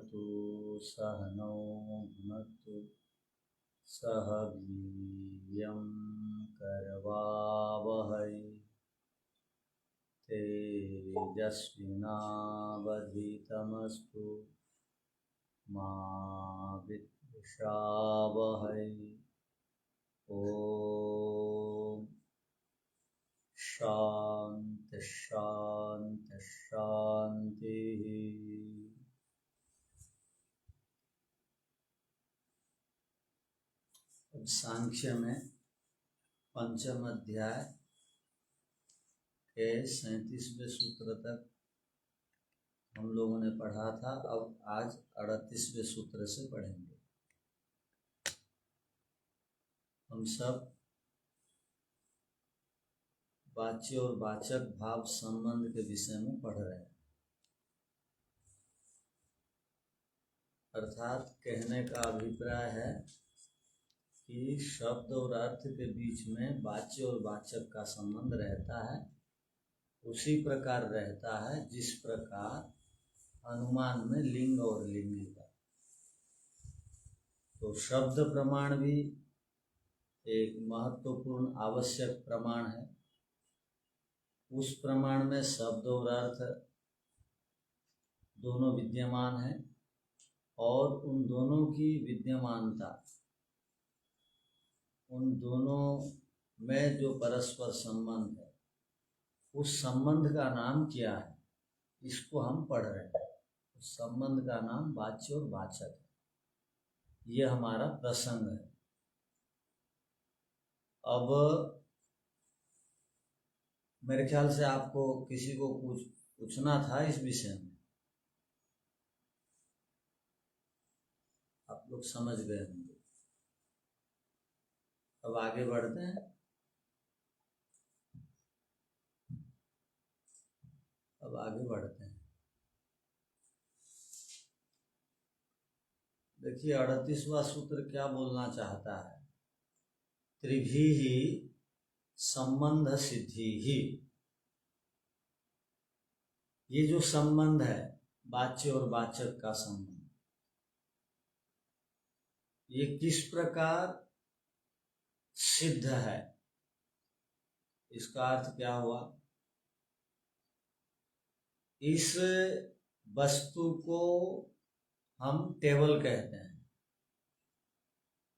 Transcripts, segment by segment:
भवतु सहनौ भुनक्तु सह वीर्यं करवावहै तेजस्विनावधीतमस्तु मा विद्विषावहै। ओम शांति शांति शांति। अब सांख्य में पंचम अध्याय के 37वें सूत्र तक हम लोगों ने पढ़ा था। अब आज 38वें सूत्र से पढ़ेंगे। हम सब वाच्य और वाचक भाव संबंध के विषय में पढ़ रहे हैं। अर्थात कहने का अभिप्राय है कि शब्द और अर्थ के बीच में वाच्य और वाचक का संबंध रहता है, उसी प्रकार रहता है जिस प्रकार अनुमान में लिंग और लिंगी का। तो शब्द प्रमाण भी एक महत्वपूर्ण आवश्यक प्रमाण है। उस प्रमाण में शब्द और अर्थ दोनों विद्यमान हैं और उन दोनों की विद्यमानता, उन दोनों में जो परस्पर संबंध है, उस संबंध का नाम क्या है, इसको हम पढ़ रहे हैं। उस संबंध का नाम वाच्य और वाचक है। ये हमारा प्रसंग है। अब मेरे ख्याल से आपको किसी को कुछ पूछना था इस विषय में, आप लोग समझ गए होंगे। अब आगे बढ़ते हैं। देखिए 38वां सूत्र क्या बोलना चाहता है। त्रिभिः संबंध सिद्धि ही। ये जो संबंध है वाच्य और वाचक का संबंध, ये किस प्रकार सिद्ध है, इसका अर्थ क्या हुआ। इस वस्तु को हम टेबल कहते हैं,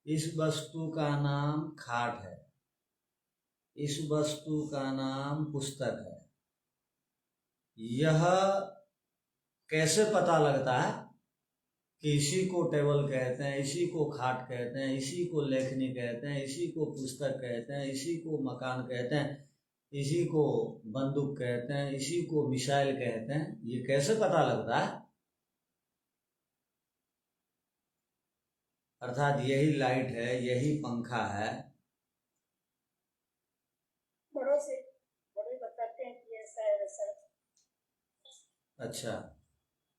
इस वस्तु का नाम खाट है, इस वस्तु का नाम पुस्तक है। यह कैसे पता लगता है कि इसी को टेबल कहते हैं, इसी को खाट कहते हैं, इसी को लेखनी कहते हैं, इसी को पुस्तक कहते हैं, इसी को मकान कहते हैं, इसी को बंदूक कहते हैं, इसी को मिसाइल कहते हैं। ये कैसे पता लगता है। अर्थात यही लाइट है, यही पंखा है। बड़ों से बड़े बताते हैं कि ऐसा है वैसा है। अच्छा,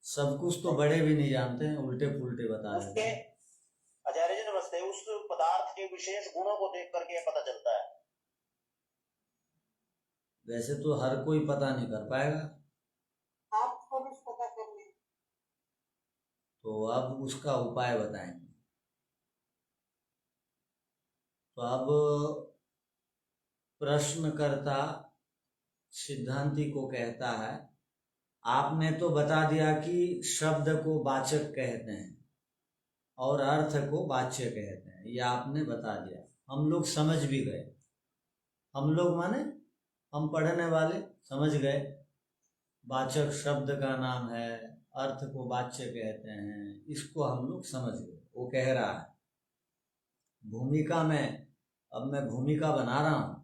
सब कुछ तो बड़े भी नहीं जानते हैं, उल्टे पुल्टे बता देते हैं। आचार्य जी नमस्ते। उस पदार्थ के विशेष गुणों को देख करके पता चलता है। वैसे तो हर कोई पता नहीं कर पाएगा, आपको भी पता करना है। तो अब उसका उपाय बताएंगे। तो अब प्रश्नकर्ता सिद्धांती को कहता है, आपने तो बता दिया कि शब्द को वाचक कहते हैं और अर्थ को वाच्य कहते हैं, ये आपने बता दिया, हम लोग समझ भी गए। हम लोग माने हम पढ़ने वाले समझ गए। वाचक शब्द का नाम है, अर्थ को वाच्य कहते हैं, इसको हम लोग समझ गए। वो कह रहा है भूमिका में, अब मैं भूमिका बना रहा हूं।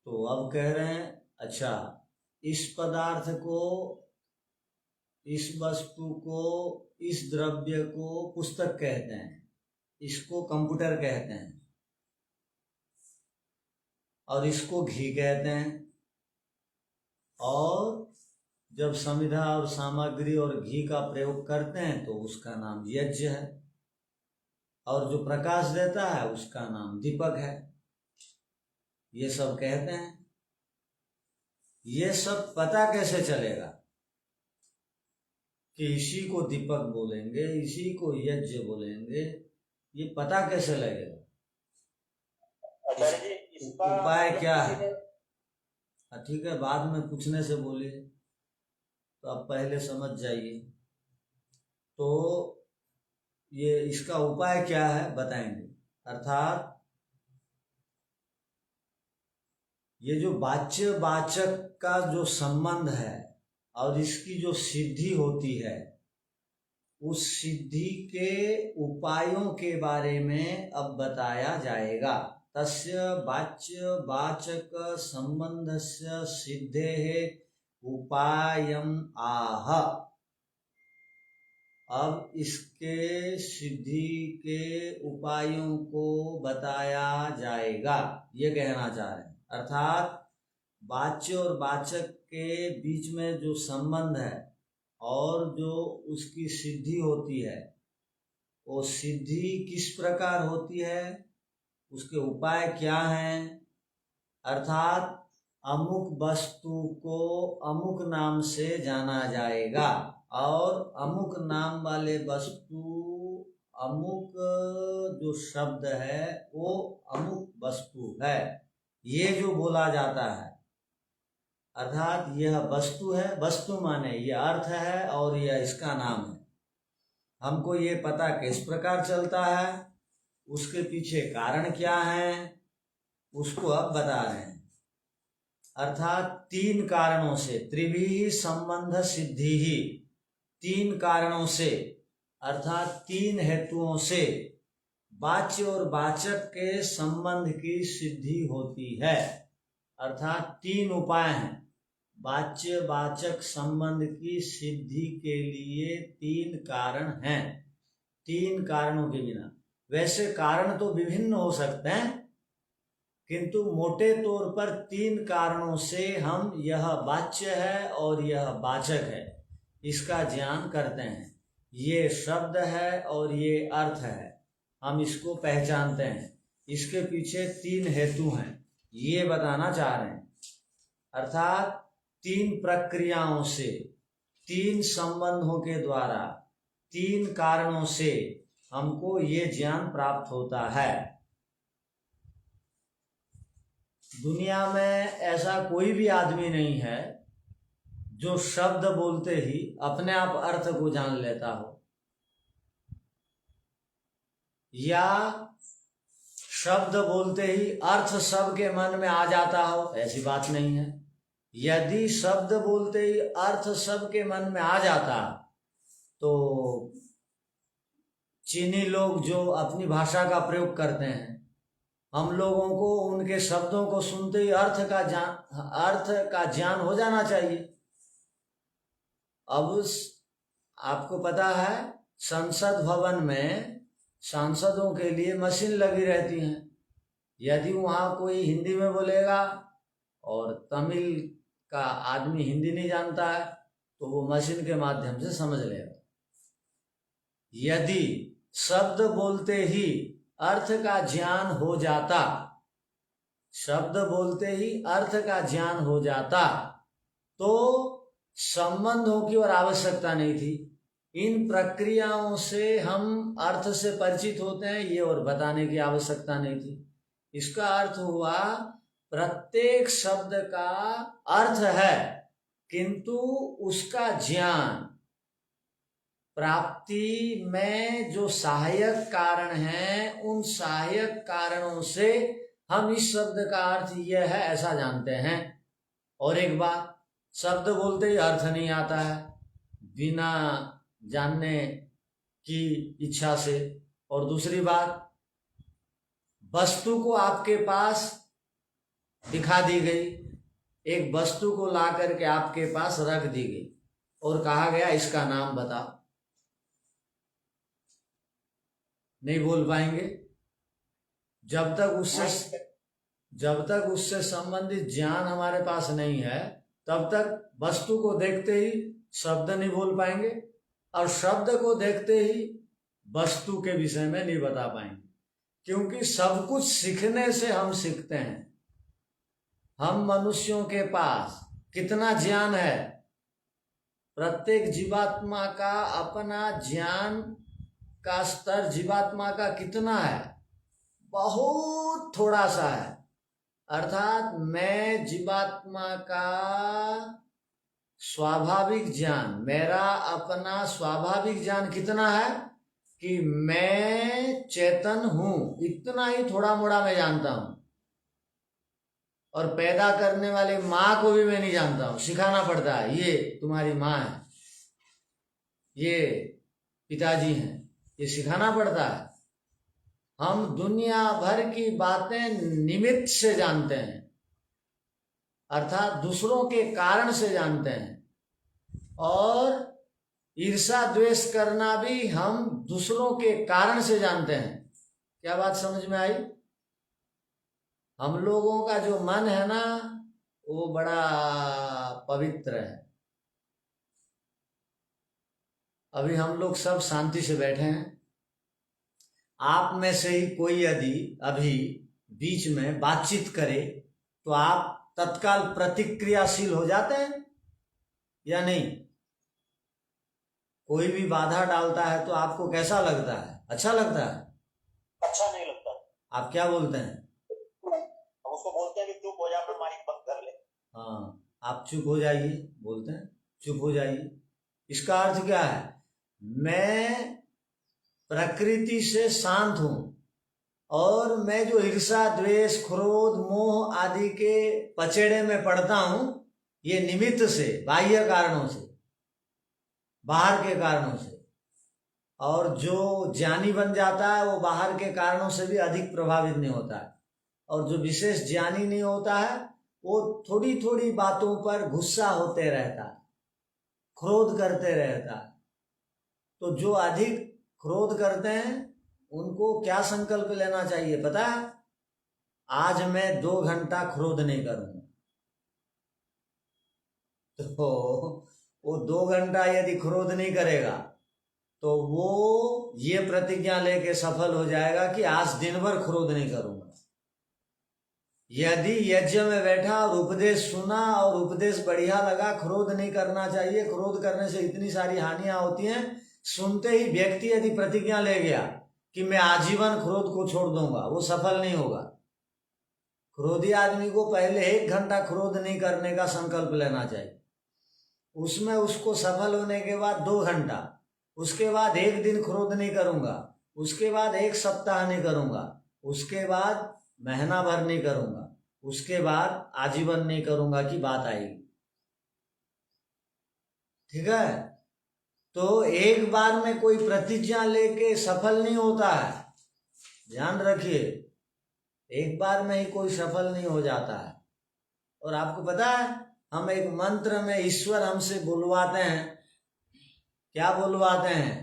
तो अब कह रहे हैं अच्छा, इस पदार्थ को, इस वस्तु को, इस द्रव्य को पुस्तक कहते हैं, इसको कंप्यूटर कहते हैं और इसको घी कहते हैं। और जब समिधा और सामग्री और घी का प्रयोग करते हैं तो उसका नाम यज्ञ है, और जो प्रकाश देता है उसका नाम दीपक है। ये सब कहते हैं। ये सब पता कैसे चलेगा कि इसी को दीपक बोलेंगे, इसी को यज्ञ बोलेंगे, ये पता कैसे लगेगा? आचार्य जी इसका उपाय क्या है? किसी ठीक है, बाद में पूछने से बोलिए, तो आप पहले समझ जाइए। तो ये इसका उपाय क्या है बताएंगे। अर्थात ये जो वाच्य वाचक का जो संबंध है और इसकी जो सिद्धि होती है, उस सिद्धि के उपायों के बारे में अब बताया जाएगा। तस्य वाच्य वाचक संबंधस्य सिद्धेः उपायम् आह। अब इसके सिद्धि के उपायों को बताया जाएगा, ये कहना चाह रहे हैं। अर्थात वाच्य और वाचक के बीच में जो संबंध है और जो उसकी सिद्धि होती है, वो सिद्धि किस प्रकार होती है, उसके उपाय क्या हैं। अर्थात अमुक वस्तु को अमुक नाम से जाना जाएगा और अमुक नाम वाले वस्तु, अमुक जो शब्द है वो अमुक वस्तु है, ये जो बोला जाता है। अर्थात यह वस्तु है, वस्तु माने यह अर्थ है और यह इसका नाम है। हमको ये पता किस प्रकार चलता है, उसके पीछे कारण क्या है, उसको अब बता रहे हैं। अर्थात 3 कारणों से, त्रिभिः संबंध सिद्धि ही, 3 कारणों से अर्थात 3 हेतुओं से वाच्य और वाचक के संबंध की सिद्धि होती है। अर्थात 3 उपाय हैं वाच्य वाचक संबंध की सिद्धि के लिए। 3 कारण हैं। 3 कारणों के बिना, वैसे कारण तो विभिन्न हो सकते हैं, किंतु मोटे तौर पर 3 कारणों से हम यह वाच्य है और यह वाचक है इसका ज्ञान करते हैं। ये शब्द है और ये अर्थ है, हम इसको पहचानते हैं। इसके पीछे 3 हेतु हैं, ये बताना चाह रहे हैं। अर्थात 3 प्रक्रियाओं से, 3 संबंधों के द्वारा, 3 कारणों से हमको ये ज्ञान प्राप्त होता है। दुनिया में ऐसा कोई भी आदमी नहीं है जो शब्द बोलते ही अपने आप अर्थ को जान लेता हो, या शब्द बोलते ही अर्थ सबके मन में आ जाता हो, ऐसी बात नहीं है। यदि शब्द बोलते ही अर्थ सबके मन में आ जाता तो चीनी लोग जो अपनी भाषा का प्रयोग करते हैं, हम लोगों को उनके शब्दों को सुनते ही अर्थ का ज्ञान हो जाना चाहिए। अब आपको पता है संसद भवन में सांसदों के लिए मशीन लगी रहती हैं। यदि वहाँ कोई हिंदी में बोलेगा और तमिल का आदमी हिंदी नहीं जानता है तो वो मशीन के माध्यम से समझ लेगा। यदि शब्द बोलते ही अर्थ का ज्ञान हो जाता, शब्द बोलते ही अर्थ का ज्ञान हो जाता तो संबंधों की और आवश्यकता नहीं थी। इन प्रक्रियाओं से हम अर्थ से परिचित होते हैं, ये और बताने की आवश्यकता नहीं थी। इसका अर्थ हुआ प्रत्येक शब्द का अर्थ है, किंतु उसका ज्ञान प्राप्ति में जो सहायक कारण हैं, उन सहायक कारणों से हम इस शब्द का अर्थ यह है ऐसा जानते हैं। और एक बात, शब्द बोलते ही अर्थ नहीं आता है बिना जानने की इच्छा से। और दूसरी बात, वस्तु को आपके पास दिखा दी गई, एक वस्तु को ला करके आपके पास रख दी गई और कहा गया इसका नाम बताओ, नहीं बोल पाएंगे जब तक उससे संबंधित ज्ञान हमारे पास नहीं है, तब तक वस्तु को देखते ही शब्द नहीं बोल पाएंगे और शब्द को देखते ही वस्तु के विषय में नहीं बता पाएंगे। क्योंकि सब कुछ सीखने से हम सीखते हैं। हम मनुष्यों के पास कितना ज्ञान है, प्रत्येक जीवात्मा का अपना ज्ञान का स्तर जीवात्मा का कितना है, बहुत थोड़ा सा है। अर्थात मैं जीवात्मा का स्वाभाविक ज्ञान, मेरा अपना स्वाभाविक ज्ञान कितना है कि मैं चेतन हूं, इतना ही थोड़ा मोड़ा मैं जानता हूं। और पैदा करने वाली माँ को भी मैं नहीं जानता हूं, सिखाना पड़ता है, ये तुम्हारी माँ है, ये पिताजी हैं, ये सिखाना पड़ता है। हम दुनिया भर की बातें निमित्त से जानते हैं, अर्थात दूसरों के कारण से जानते हैं। और ईर्षा द्वेष करना भी हम दूसरों के कारण से जानते हैं। क्या बात समझ में आई? हम लोगों का जो मन है ना, वो बड़ा पवित्र है। अभी हम लोग सब शांति से बैठे हैं। आप में से ही कोई यदि अभी बीच में बातचीत करे तो आप तत्काल प्रतिक्रियाशील हो जाते हैं या नहीं? कोई भी बाधा डालता है तो आपको कैसा लगता है? अच्छा लगता है? अच्छा नहीं लगता। आप क्या बोलते हैं? हम उसको बोलते हैं कि चुप हो जा, अपना माइक बंद कर ले। हाँ, आप चुप हो जाइए, बोलते हैं चुप हो जाइए। इसका अर्थ क्या है? मैं प्रकृति से शांत हूं और मैं जो ईर्षा द्वेष क्रोध मोह आदि के पचेड़े में पड़ता हूं, ये निमित्त से, बाह्य कारणों से, बाहर के कारणों से। और जो ज्ञानी बन जाता है वो बाहर के कारणों से भी अधिक प्रभावित नहीं होता है। और जो विशेष ज्ञानी नहीं होता है वो थोड़ी थोड़ी बातों पर गुस्सा होते रहता है, क्रोध करते रहता है। तो जो अधिक क्रोध करते हैं उनको क्या संकल्प लेना चाहिए पता है? आज मैं 2 घंटा क्रोध नहीं करूंगा। तो वो 2 घंटा यदि क्रोध नहीं करेगा तो वो ये प्रतिज्ञा लेके सफल हो जाएगा कि आज दिन भर क्रोध नहीं करूंगा। यदि यज्ञ में बैठा और उपदेश सुना और उपदेश बढ़िया लगा, क्रोध नहीं करना चाहिए, क्रोध करने से इतनी सारी हानियां होती हैं, सुनते ही व्यक्ति यदि प्रतिज्ञा ले गया कि मैं आजीवन क्रोध को छोड़ दूंगा, वो सफल नहीं होगा। क्रोधी आदमी को पहले 1 घंटा क्रोध नहीं करने का संकल्प लेना चाहिए, उसमें उसको सफल होने के बाद 2 घंटा, उसके बाद 1 दिन क्रोध नहीं करूंगा, उसके बाद 1 सप्ताह नहीं करूंगा, उसके बाद महीना भर नहीं करूंगा, उसके बाद आजीवन नहीं करूंगा की बात आएगी। ठीक है? तो एक बार में कोई प्रतिज्ञा लेके सफल नहीं होता है, ध्यान रखिए। एक बार में ही कोई सफल नहीं हो जाता है। और आपको पता है, हम एक मंत्र में ईश्वर हमसे बुलवाते हैं। क्या बुलवाते हैं?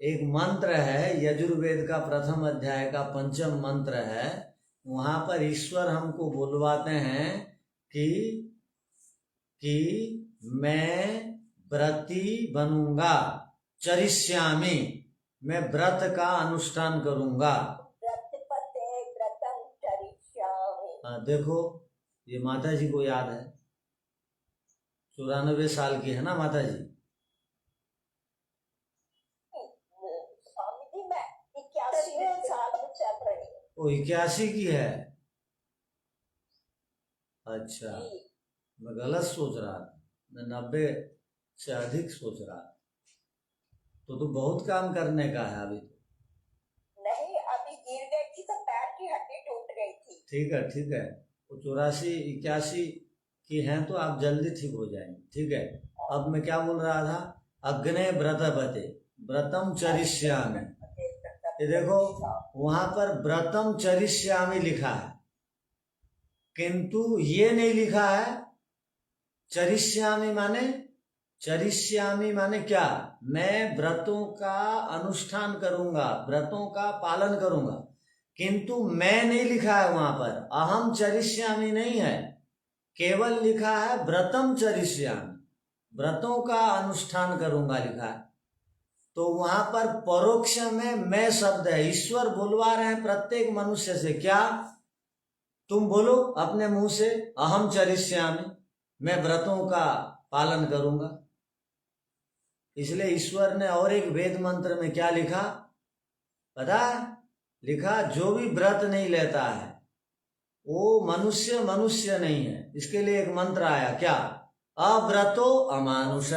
एक मंत्र है, यजुर्वेद का 1म अध्याय का 5म मंत्र है। वहां पर ईश्वर हमको बुलवाते हैं कि मैं व्रती बनूंगा, चरिष्यामि, मैं व्रत का अनुष्ठान करूंगा। देखो, ये माता जी को याद है, 94 साल की है ना माता जी? वो 81 की है? अच्छा, मैं गलत सोच रहा था, मैं 90 से अधिक सोच रहा था। तो बहुत काम करने का है अभी। नहीं, अभी गिर गई थी तो पैर की हड्डी टूट गई थी। ठीक है, ठीक है। वो 84 81 की हैं तो आप जल्दी ठीक हो जाएंगे। ठीक है, अब मैं क्या बोल रहा था? अग्ने व्रतपते व्रतम चरिष्यामि। ये देखो, वहां पर व्रतम चरिष्यामि लिखा है, किंतु ये नहीं लिखा है चरिष्यामि माने क्या? मैं व्रतों का अनुष्ठान करूंगा, व्रतों का पालन करूंगा, किंतु मैं नहीं लिखा है वहां पर। अहम चरिष्यामि नहीं है, केवल लिखा है व्रतम चरिष्यामि, व्रतों का अनुष्ठान करूंगा लिखा है। तो वहां पर परोक्ष में मैं शब्द है। ईश्वर बुलवा रहे हैं प्रत्येक मनुष्य से, क्या? तुम बोलो अपने मुंह से अहम चरिष्यामि, मैं व्रतों का पालन करूंगा। इसलिए ईश्वर ने और एक वेद मंत्र में क्या लिखा पता है? लिखा जो भी व्रत नहीं लेता है वो मनुष्य नहीं है। इसके लिए एक मंत्र आया क्या? अव्रतो अमानुष,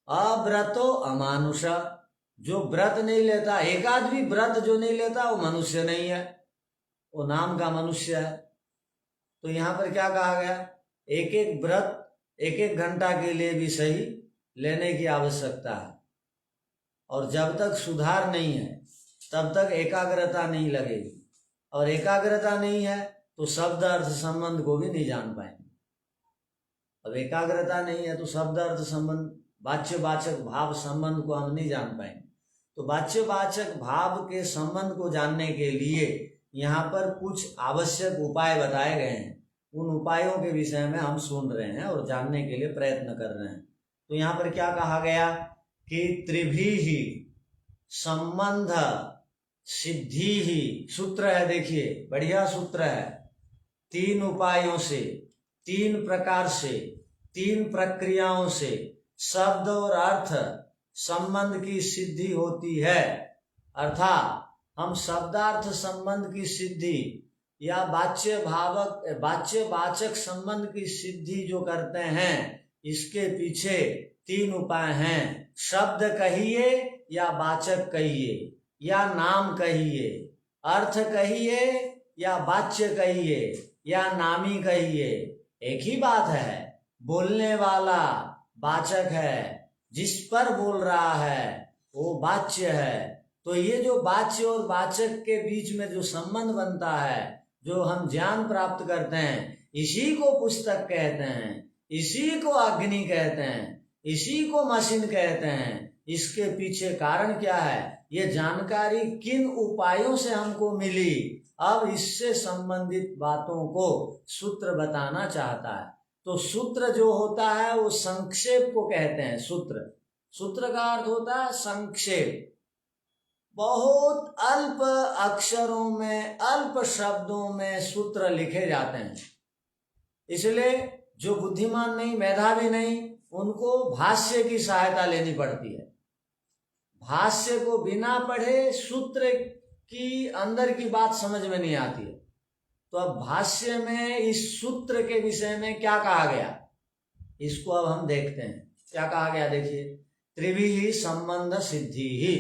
अव्रतो अमानुष। जो व्रत नहीं लेता, एक आदमी व्रत जो नहीं लेता वो मनुष्य नहीं है, वो नाम का मनुष्य है। तो यहां पर क्या कहा गया? एक एक व्रत एक एक घंटा के लिए भी सही लेने की आवश्यकता है, और जब तक सुधार नहीं है तब तक एकाग्रता नहीं लगेगी, और एकाग्रता नहीं है तो शब्द अर्थ संबंध को भी नहीं जान पाएंगे। अब एकाग्रता नहीं है तो शब्द अर्थ संबंध, वाच्य वाचक भाव संबंध को हम नहीं जान पाएंगे। तो वाच्य वाचक भाव के संबंध को जानने के लिए यहाँ पर कुछ आवश्यक उपाय बताए गए हैं। उन उपायों के विषय में हम सुन रहे हैं और जानने के लिए प्रयत्न कर रहे हैं। तो यहाँ पर क्या कहा गया कि त्रिभिः संबंध सिद्धि ही, सूत्र है, देखिए बढ़िया सूत्र है। 3 उपायों से, 3 प्रकार से, 3 प्रक्रियाओं से शब्द और अर्थ संबंध की सिद्धि होती है। अर्थात हम शब्दार्थ संबंध की सिद्धि या वाच्य वाचक संबंध की सिद्धि जो करते हैं, इसके पीछे 3 उपाय हैं। शब्द कहिए या वाचक कहिए या नाम कहिए, अर्थ कहिए या वाच्य कहिए या नामी कहिए, एक ही बात है। बोलने वाला वाचक है, जिस पर बोल रहा है वो वाच्य है। तो ये जो वाच्य और वाचक के बीच में जो संबंध बनता है, जो हम ज्ञान प्राप्त करते हैं, इसी को पुस्तक कहते हैं, इसी को अग्नि कहते हैं, इसी को मशीन कहते हैं। इसके पीछे कारण क्या है? ये जानकारी किन उपायों से हमको मिली, अब इससे संबंधित बातों को सूत्र बताना चाहता है। तो सूत्र जो होता है वो संक्षेप को कहते हैं। सूत्र का अर्थ होता है संक्षेप। बहुत अल्प अक्षरों में, अल्प शब्दों में सूत्र लिखे जाते हैं। इसलिए जो बुद्धिमान नहीं, मेधावी नहीं, उनको भाष्य की सहायता लेनी पड़ती है। भाष्य को बिना पढ़े सूत्र की अंदर की बात समझ में नहीं आती है। तो अब भाष्य में इस सूत्र के विषय में क्या कहा गया, इसको अब हम देखते हैं। क्या कहा गया देखिए, त्रिभिः संबंध सिद्धि ही।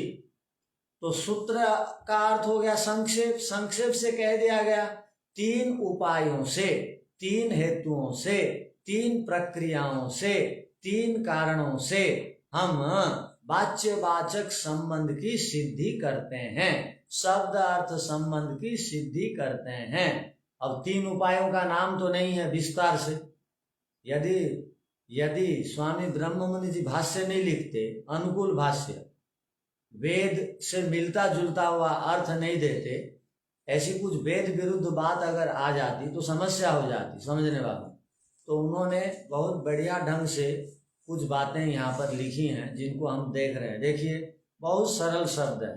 तो सूत्र का अर्थ हो गया संक्षेप। संक्षेप से कह दिया गया 3 उपायों से, 3 हेतुओं से, 3 प्रक्रियाओं से, 3 कारणों से हम वाच्य वाचक संबंध की सिद्धि करते हैं, शब्द अर्थ संबंध की सिद्धि करते हैं। अब 3 उपायों का नाम तो नहीं है विस्तार से। यदि स्वामी ब्रह्ममुनि जी भाष्य नहीं लिखते, अनुकूल भाष्य, वेद से मिलता जुलता हुआ अर्थ नहीं देते, ऐसी कुछ वेद विरुद्ध बात अगर आ जाती तो समस्या हो जाती समझने वालों। तो उन्होंने बहुत बढ़िया ढंग से कुछ बातें यहाँ पर लिखी हैं जिनको हम देख रहे हैं। देखिए बहुत सरल शब्द है,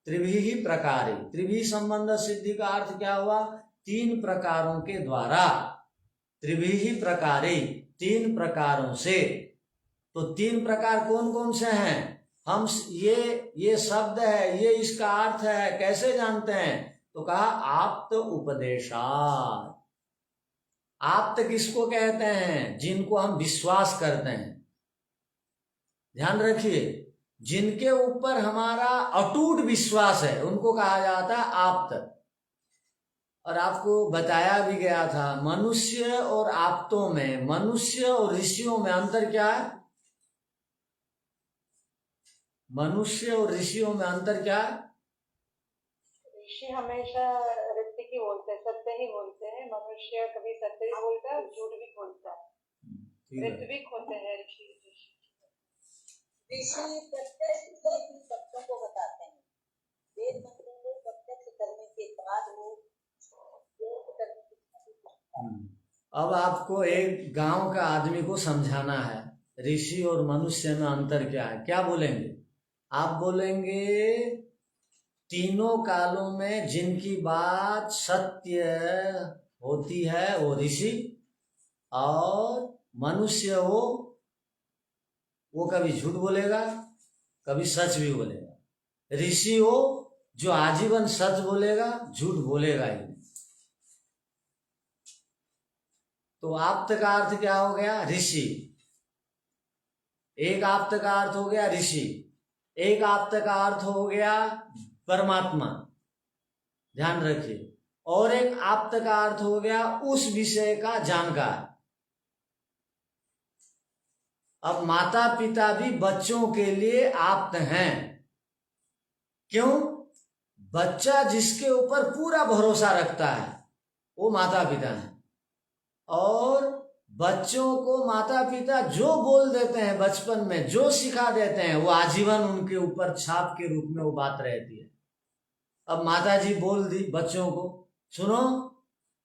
त्रिभिः प्रकारे। त्रिभिः संबंध सिद्धि का अर्थ क्या हुआ? 3 प्रकारों के द्वारा, त्रिभिः प्रकारे, 3 प्रकारों से। तो 3 प्रकार कौन कौन से हैं? हम ये शब्द है, ये इसका अर्थ है, कैसे जानते हैं? तो कहा आप्त उपदेशात्। आप्त किसको कहते हैं? जिनको हम विश्वास करते हैं। ध्यान रखिए, जिनके ऊपर हमारा अटूट विश्वास है उनको कहा जाता है आप्त। और आपको बताया भी गया था, मनुष्य और आप्तों में, मनुष्य और ऋषियों में अंतर क्या है? मनुष्य और ऋषियों में अंतर क्या है? ऋषि हमेशा ऋतिक ही बोलते हैं, सत्य ही बोलते हैं। मनुष्य कभी सत्य ही बोलता है, झूठ भी बोलता है। ऋत्विक होते हैं ऋषि। ऋषि प्रत्यक्ष से सत्यों को बताते हैं। वेद मंत्रों को प्रत्यक्ष करने के बाद वो योग करने की। अब आपको एक गांव का आदमी को समझाना है ऋषि और मनुष्य में अंतर क्या है। क्या बोलेंगे आप? बोलेंगे तीनों कालों में जिनकी बात सत्य होती है वो ऋषि, और मनुष्य हो वो कभी झूठ बोलेगा, कभी सच भी बोलेगा। ऋषि हो जो आजीवन सच बोलेगा, झूठ बोलेगा ही नहीं। तो आप्त का अर्थ क्या हो गया? ऋषि। एक आप्त का अर्थ हो गया ऋषि, एक आप्त का अर्थ हो गया परमात्मा, ध्यान रखिए, और एक आप्त का अर्थ हो गया उस विषय का जानकार। अब माता पिता भी बच्चों के लिए आप्त हैं। क्यों? बच्चा जिसके ऊपर पूरा भरोसा रखता है वो माता पिता है, और बच्चों को माता पिता जो बोल देते हैं बचपन में, जो सिखा देते हैं, वो आजीवन उनके ऊपर छाप के रूप में वो बात रहती है। अब माता जी बोल दी बच्चों को, सुनो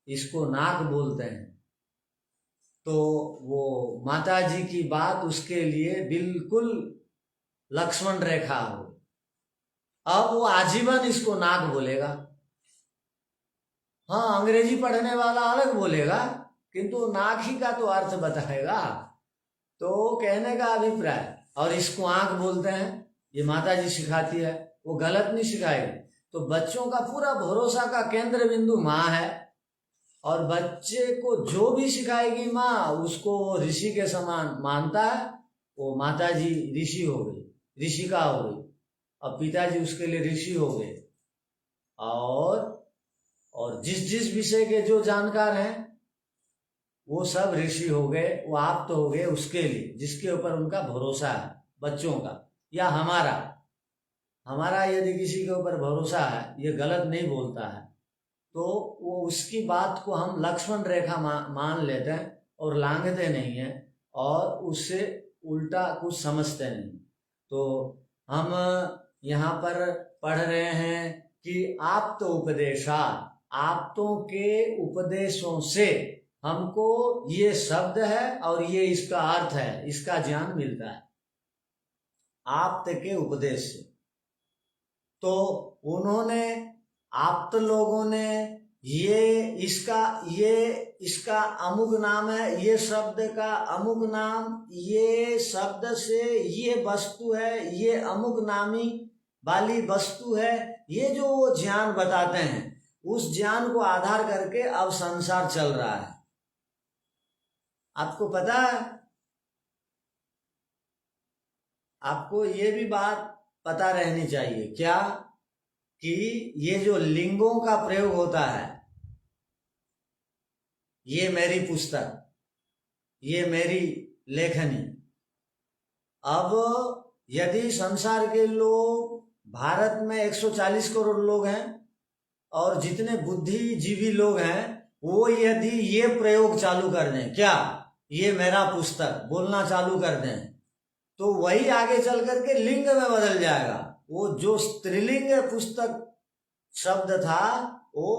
इसको नाक बोलते हैं, तो वो माता जी की बात उसके लिए बिल्कुल लक्ष्मण रेखा हो। अब वो आजीवन इसको नाक बोलेगा। हाँ, अंग्रेजी पढ़ने वाला अलग बोलेगा, किंतु नाक ही का तो अर्थ बताएगा। तो कहने का अभिप्राय, और इसको आंख बोलते हैं, ये माता जी सिखाती है, वो गलत नहीं सिखाएगी। तो बच्चों का पूरा भरोसा का केंद्र बिंदु माँ है, और बच्चे को जो भी सिखाएगी माँ उसको वो ऋषि के समान मानता है। वो माता जी ऋषि हो गई, ऋषिका हो गई, और पिताजी उसके लिए ऋषि हो गए। और जिस विषय के जो जानकार हैं वो सब ऋषि हो गए, वो आप तो हो गए उसके लिए जिसके ऊपर उनका भरोसा है, बच्चों का या हमारा यदि किसी के ऊपर भरोसा है, ये गलत नहीं बोलता है, तो वो उसकी बात को हम लक्ष्मण रेखा मान लेते हैं और लांघते नहीं हैं, और उससे उल्टा कुछ समझते नहीं। तो हम यहाँ पर पढ़ रहे हैं कि आप्त उपदेशा, आप्तों के उपदेशों से हमको ये शब्द है और ये इसका अर्थ है, इसका ज्ञान मिलता है आप्त के उपदेश से। तो उन्होंने, आप्त लोगों ने ये इसका अमुक नाम है, ये शब्द का अमुक नाम, ये शब्द से ये वस्तु है, ये अमुक नामी वाली वस्तु है, ये जो वो ज्ञान बताते हैं, उस ज्ञान को आधार करके अब संसार चल रहा है। आपको पता है, आपको ये भी बात पता रहनी चाहिए क्या, कि ये जो लिंगों का प्रयोग होता है, ये मेरी पुस्तक, ये मेरी लेखनी, अब यदि संसार के लोग, भारत में 140 करोड़ लोग हैं और जितने बुद्धिजीवी लोग हैं, वो यदि ये प्रयोग चालू कर दें, क्या ये मेरा पुस्तक बोलना चालू कर दें, तो वही आगे चल करके लिंग में बदल जाएगा। वो जो स्त्रीलिंग पुस्तक शब्द था वो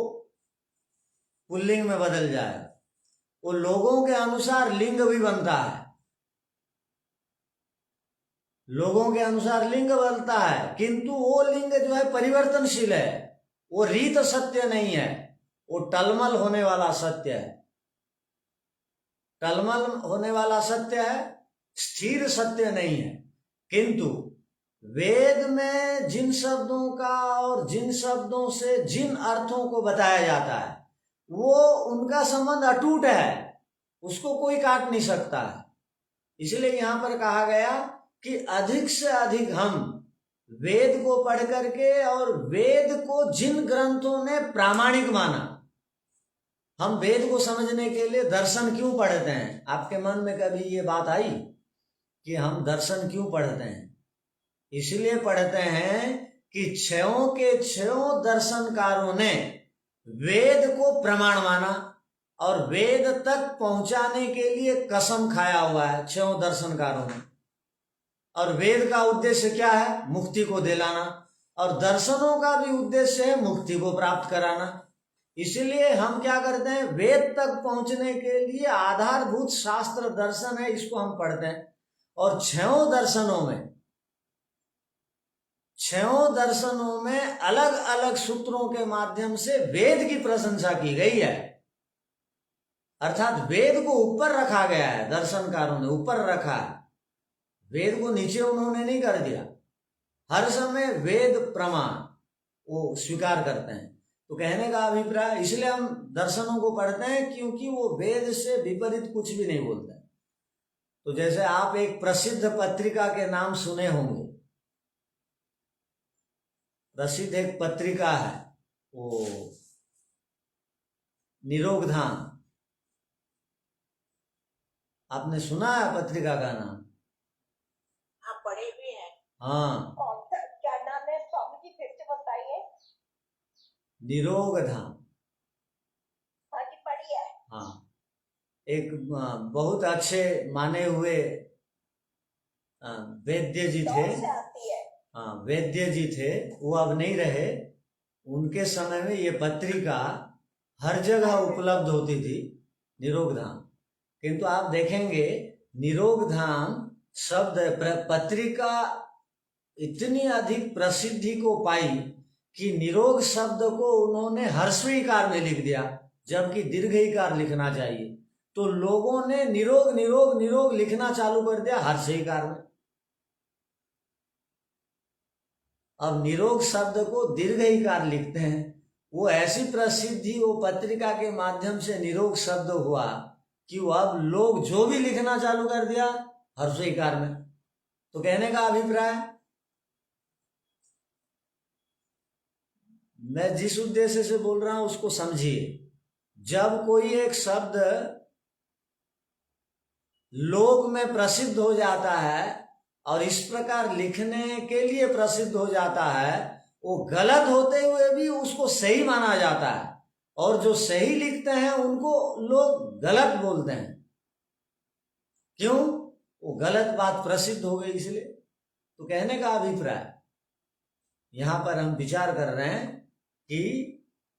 पुल्लिंग में बदल जाएगा। वो लोगों के अनुसार लिंग भी बनता है, लोगों के अनुसार लिंग बनता है, किंतु वो लिंग जो है परिवर्तनशील है, वो रीत सत्य नहीं है, वो टलमल होने वाला सत्य है, टलमल होने वाला सत्य है, स्थिर सत्य नहीं है। किंतु वेद में जिन शब्दों का और जिन शब्दों से जिन अर्थों को बताया जाता है, वो उनका संबंध अटूट है, उसको कोई काट नहीं सकता है। इसलिए यहां पर कहा गया कि अधिक से अधिक हम वेद को पढ़ करके, और वेद को जिन ग्रंथों ने प्रामाणिक माना, हम वेद को समझने के लिए दर्शन क्यों पढ़ते हैं? आपके मन में कभी ये बात आई कि हम दर्शन क्यों पढ़ते हैं? इसलिए पढ़ते हैं कि छयों के छयों दर्शनकारों ने वेद को प्रमाण माना, और वेद तक पहुंचाने के लिए कसम खाया हुआ है छयों दर्शनकारों ने। और वेद का उद्देश्य क्या है? मुक्ति को दिलाना, और दर्शनों का भी उद्देश्य है मुक्ति को प्राप्त कराना। इसलिए हम क्या करते हैं, वेद तक पहुंचने के लिए आधारभूत शास्त्र दर्शन है, इसको हम पढ़ते हैं। और छयों दर्शनों में छयों दर्शनों में अलग अलग सूत्रों के माध्यम से वेद की प्रशंसा की गई है, अर्थात वेद को ऊपर रखा गया है। दर्शनकारों ने ऊपर रखा है, वेद को नीचे उन्होंने नहीं कर दिया। हर समय वेद प्रमाण वो स्वीकार करते हैं। तो कहने का अभिप्राय, इसलिए हम दर्शनों को पढ़ते हैं क्योंकि वो वेद से विपरीत कुछ भी नहीं बोलते। तो जैसे आप एक प्रसिद्ध पत्रिका के नाम सुने होंगे, प्रसिद्ध एक पत्रिका है वो निरोगधाम, आपने सुना है पत्रिका का नाम? हाँ, पढ़े भी हैं। हाँ, कौन सा, क्या नाम है स्वामी जी, फिर से बताइए। निरोगधाम। हाँ जी, पढ़ी है। हाँ, एक बहुत अच्छे माने हुए वैद्य जी थे। कौन से आती है? हाँ, वैद्य जी थे, वो अब नहीं रहे। उनके समय में ये पत्रिका हर जगह उपलब्ध होती थी, निरोगधाम। किंतु आप देखेंगे निरोगधाम शब्द पत्रिका इतनी अधिक प्रसिद्धि को पाई कि निरोग शब्द को उन्होंने ह्रस्वीकार में लिख दिया, जबकि दीर्घईकार लिखना चाहिए। तो लोगों ने निरोग निरोग निरोग लिखना चालू कर दिया ह्रस्वीकार में। अब निरोग शब्द को दीर्घईकार लिखते हैं। वो ऐसी प्रसिद्धि वो पत्रिका के माध्यम से निरोग शब्द हुआ कि वो अब लोग जो भी लिखना चालू कर दिया ह्रस्वीकार में। तो कहने का अभिप्राय, मैं जिस उद्देश्य से बोल रहा हूं उसको समझिए। जब कोई एक शब्द लोक में प्रसिद्ध हो जाता है और इस प्रकार लिखने के लिए प्रसिद्ध हो जाता है, वो गलत होते हुए भी उसको सही माना जाता है, और जो सही लिखते हैं उनको लोग गलत बोलते हैं। क्यों? वो गलत बात प्रसिद्ध हो गई इसलिए। तो कहने का अभिप्राय, यहां पर हम विचार कर रहे हैं कि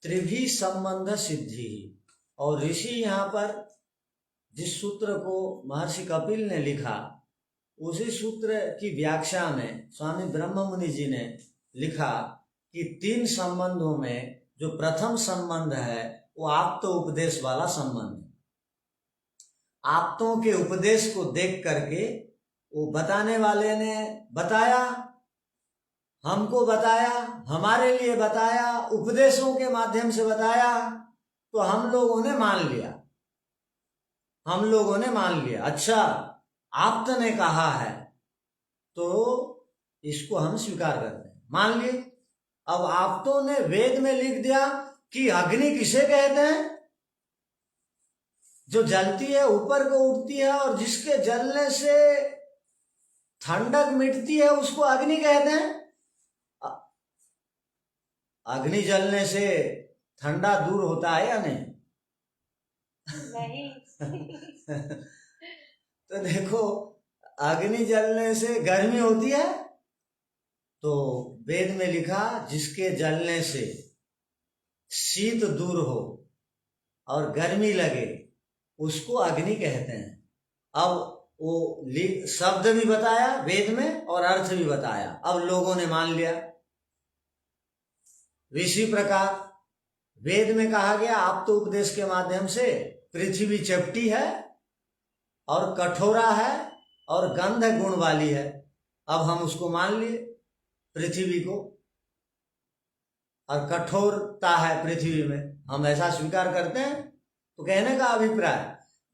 त्रिभी संबंध सिद्धि, और ऋषि यहां पर जिस सूत्र को महर्षि कपिल ने लिखा, उसी सूत्र की व्याख्या में स्वामी ब्रह्ममुनि जी ने लिखा कि 3 संबंधों में जो प्रथम संबंध है वो आप्त उपदेश वाला संबंध है। आप्तों के उपदेश को देख करके वो बताने वाले ने बताया, हमको बताया, हमारे लिए बताया, उपदेशों के माध्यम से बताया, तो हम लोगों ने मान लिया। अच्छा, आप्त ने कहा है तो इसको हम स्वीकार करते हैं, मान लिए। अब आप्तों ने वेद में लिख दिया कि अग्नि किसे कहते हैं? जो जलती है, ऊपर को उठती है, और जिसके जलने से ठंडक मिटती है उसको अग्नि कहते हैं। अग्नि जलने से ठंडा दूर होता है या नहीं? नहीं। तो देखो, अग्नि जलने से गर्मी होती है, तो वेद में लिखा जिसके जलने से शीत दूर हो और गर्मी लगे उसको अग्नि कहते हैं। अब वो शब्द भी बताया वेद में और अर्थ भी बताया, अब लोगों ने मान लिया। इसी प्रकार वेद में कहा गया आप्त उपदेश के माध्यम से पृथ्वी चपटी है और कठोरा है और गंध गुण वाली है। अब हम उसको मान लिए पृथ्वी को, और कठोरता है पृथ्वी में, हम ऐसा स्वीकार करते हैं। तो कहने का अभिप्राय,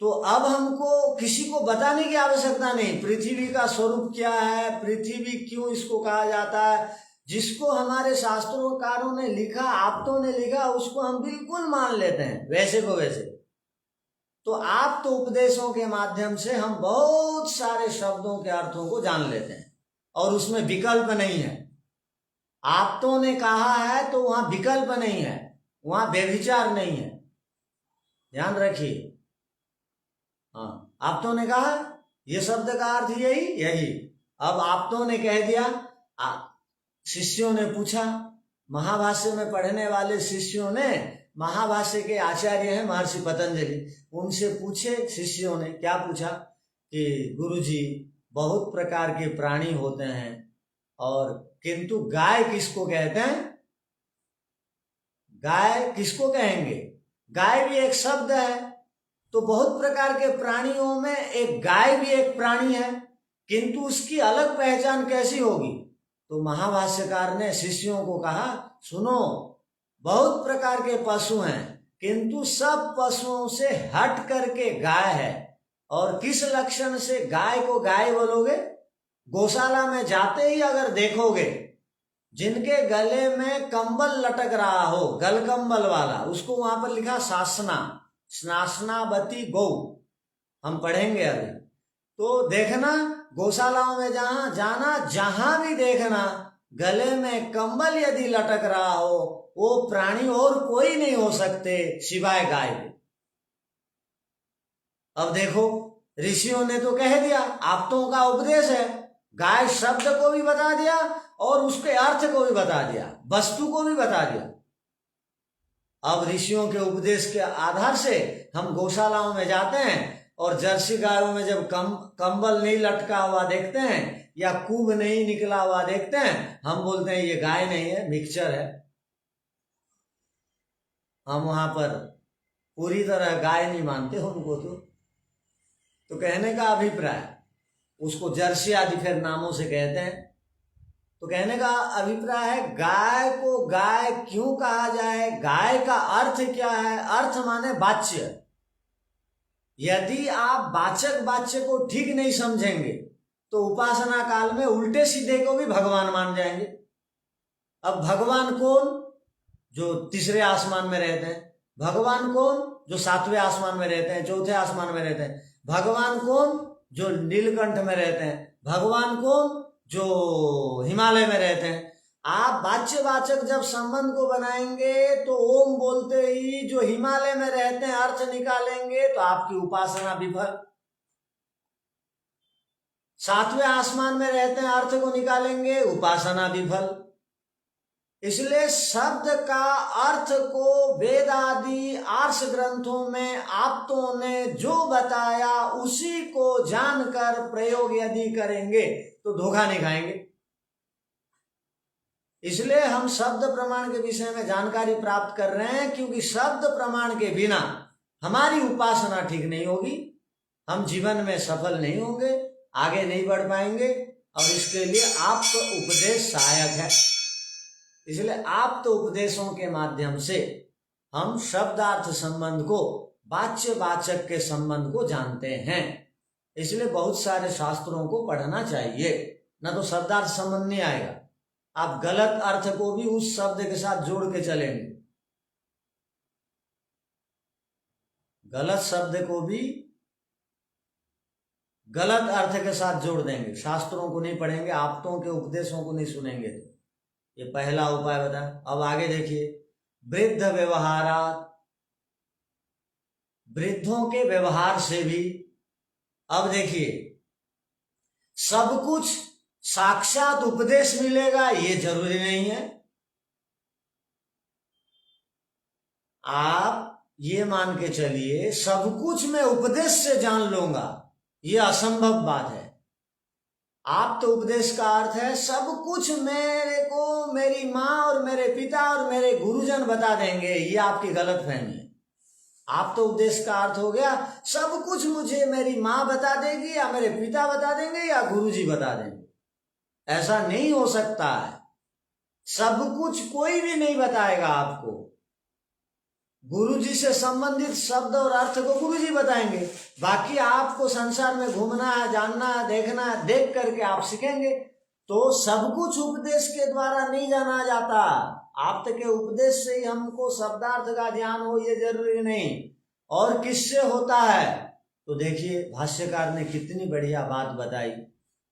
तो अब हमको किसी को बताने की आवश्यकता नहीं पृथ्वी का स्वरूप क्या है, पृथ्वी क्यों इसको कहा जाता है। जिसको हमारे शास्त्रोकारों ने लिखा, आप्तों ने लिखा, उसको हम बिल्कुल मान लेते हैं वैसे को वैसे। तो आप्त उपदेशों के माध्यम से हम बहुत सारे शब्दों के अर्थों को जान लेते हैं, और उसमें विकल्प नहीं है। आप्तों ने कहा है तो वहां विकल्प नहीं है, वहां व्यभिचार नहीं है, ध्यान रखिए। हाँ, आप्तों ने कहा, ये शब्द का अर्थ यही। अब आप्तों ने कह दिया, शिष्यों ने पूछा, महाभाष्य में पढ़ने वाले शिष्यों ने, महाभाष्य के आचार्य हैं महर्षि पतंजलि, उनसे पूछे शिष्यों ने, क्या पूछा कि गुरुजी बहुत प्रकार के प्राणी होते हैं और किंतु गाय किसको कहते हैं? गाय किसको कहेंगे? गाय भी एक शब्द है। तो बहुत प्रकार के प्राणियों में एक गाय भी एक प्राणी है, किंतु उसकी अलग पहचान कैसी होगी? तो महाभाष्यकार ने शिष्यों को कहा, सुनो, बहुत प्रकार के पशु हैं, किंतु सब पशुओं से हट करके गाय है। और किस लक्षण से गाय को गाय बोलोगे? गौशाला में जाते ही अगर देखोगे, जिनके गले में कंबल लटक रहा हो, गल कंबल वाला, उसको वहां पर लिखा शासना, स्नासनावती गौ, हम पढ़ेंगे अभी। तो देखना, गौशालाओं में जहां जाना, जहां भी देखना, गले में कंबल यदि लटक रहा हो, वो प्राणी और कोई नहीं हो सकते सिवाय गाय के। अब देखो, ऋषियों ने तो कह दिया, आप्तों का उपदेश है, गाय शब्द को भी बता दिया और उसके अर्थ को भी बता दिया, वस्तु को भी बता दिया। अब ऋषियों के उपदेश के आधार से हम गौशालाओं में जाते हैं और जर्सी गायों में जब कंबल नहीं लटका हुआ देखते हैं या कूब नहीं निकला हुआ देखते हैं, हम बोलते हैं ये गाय नहीं है, मिक्सचर है। हम वहां पर पूरी तरह गाय नहीं मानते उनको। तो कहने का अभिप्राय, उसको जर्सी आदि फिर नामों से कहते हैं। तो कहने का अभिप्राय है, गाय को गाय क्यों कहा जाए? गाय का अर्थ क्या है? अर्थ माने वाच्य। यदि आप वाचक वाच्य को ठीक नहीं समझेंगे तो उपासना काल में उल्टे सीधे को भी भगवान मान जाएंगे। अब भगवान कौन? जो तीसरे आसमान में रहते हैं। भगवान कौन? जो सातवें आसमान में रहते हैं, चौथे आसमान में रहते हैं। भगवान कौन? जो नीलकंठ में रहते हैं। भगवान कौन? जो हिमालय में रहते हैं। आप वाच्यवाचक जब संबंध को बनाएंगे तो ओम बोलते ही जो हिमालय में रहते हैं अर्थ निकालेंगे तो आपकी उपासना विफल। सातवें आसमान में रहते हैं अर्थ को निकालेंगे, उपासना विफल। इसलिए शब्द का अर्थ को वेद आदि आर्ष ग्रंथों में आप्तों ने जो बताया उसी को जानकर प्रयोग यदि करेंगे तो धोखा नहीं खाएंगे। इसलिए हम शब्द प्रमाण के विषय में जानकारी प्राप्त कर रहे हैं, क्योंकि शब्द प्रमाण के बिना हमारी उपासना ठीक नहीं होगी, हम जीवन में सफल नहीं होंगे, आगे नहीं बढ़ पाएंगे। और इसके लिए आप्त उपदेश सहायक है। इसलिए आप्त उपदेशों के माध्यम से हम शब्दार्थ संबंध को, वाच्य वाचक के संबंध को जानते हैं। इसलिए बहुत सारे शास्त्रों को पढ़ना चाहिए, न तो शब्दार्थ संबंध नहीं आएगा। आप गलत अर्थ को भी उस शब्द के साथ जोड़ के चलेंगे, गलत शब्द को भी गलत अर्थ के साथ जोड़ देंगे। शास्त्रों को नहीं पढ़ेंगे, आप्तों के उपदेशों को नहीं सुनेंगे। तो ये पहला उपाय बता। अब आगे देखिए, वृद्ध व्यवहारात, वृद्धों के व्यवहार से भी। अब देखिए, सब कुछ साक्षात उपदेश मिलेगा ये जरूरी नहीं है। आप ये मान के चलिए सब कुछ मैं उपदेश से जान लूंगा, ये असंभव बात है। आप तो उपदेश का अर्थ है सब कुछ मेरे को मेरी माँ और मेरे पिता और मेरे गुरुजन बता देंगे, ये आपकी गलत फहमी है। आप तो उपदेश का अर्थ हो गया सब कुछ मुझे मेरी माँ बता देगी या मेरे पिता बता देंगे या गुरुजी बता देंगे। ऐसा नहीं हो सकता है। सब कुछ कोई भी नहीं बताएगा आपको। गुरुजी से संबंधित शब्द और अर्थ को गुरुजी बताएंगे, बाकी आपको संसार में घूमना है, जानना है, देखना है, देख करके आप सीखेंगे। तो सब कुछ उपदेश के द्वारा नहीं जाना जाता। आप के उपदेश से ही हमको शब्दार्थ का ज्ञान हो ये जरूरी नहीं। और किससे होता है? तो देखिए भाष्यकार ने कितनी बढ़िया बात बताई।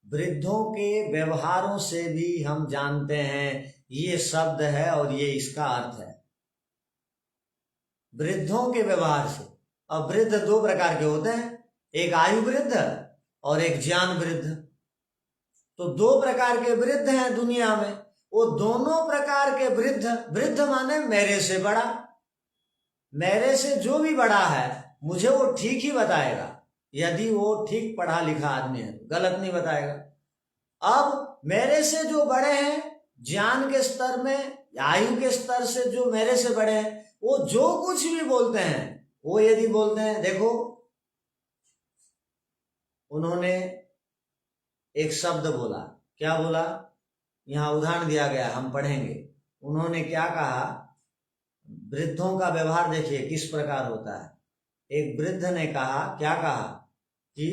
वृद्धों के व्यवहारों से भी हम जानते हैं ये शब्द है और ये इसका अर्थ है। वृद्धों के व्यवहार से। अब वृद्ध दो प्रकार के होते हैं, एक आयु वृद्ध और एक ज्ञान वृद्ध। तो दो प्रकार के वृद्ध हैं दुनिया में। वो दोनों प्रकार के वृद्ध, वृद्ध माने मेरे से बड़ा, मेरे से जो भी बड़ा है मुझे वो ठीक ही बताएगा, यदि वो ठीक पढ़ा लिखा आदमी है, गलत नहीं बताएगा। अब मेरे से जो बड़े हैं ज्ञान के स्तर में, आयु के स्तर से जो मेरे से बड़े हैं, वो जो कुछ भी बोलते हैं, वो यदि बोलते हैं, देखो उन्होंने एक शब्द बोला, क्या बोला, यहां उदाहरण दिया गया, हम पढ़ेंगे। उन्होंने क्या कहा, वृद्धों का व्यवहार देखिए किस प्रकार होता है। एक वृद्ध ने कहा, क्या कहा कि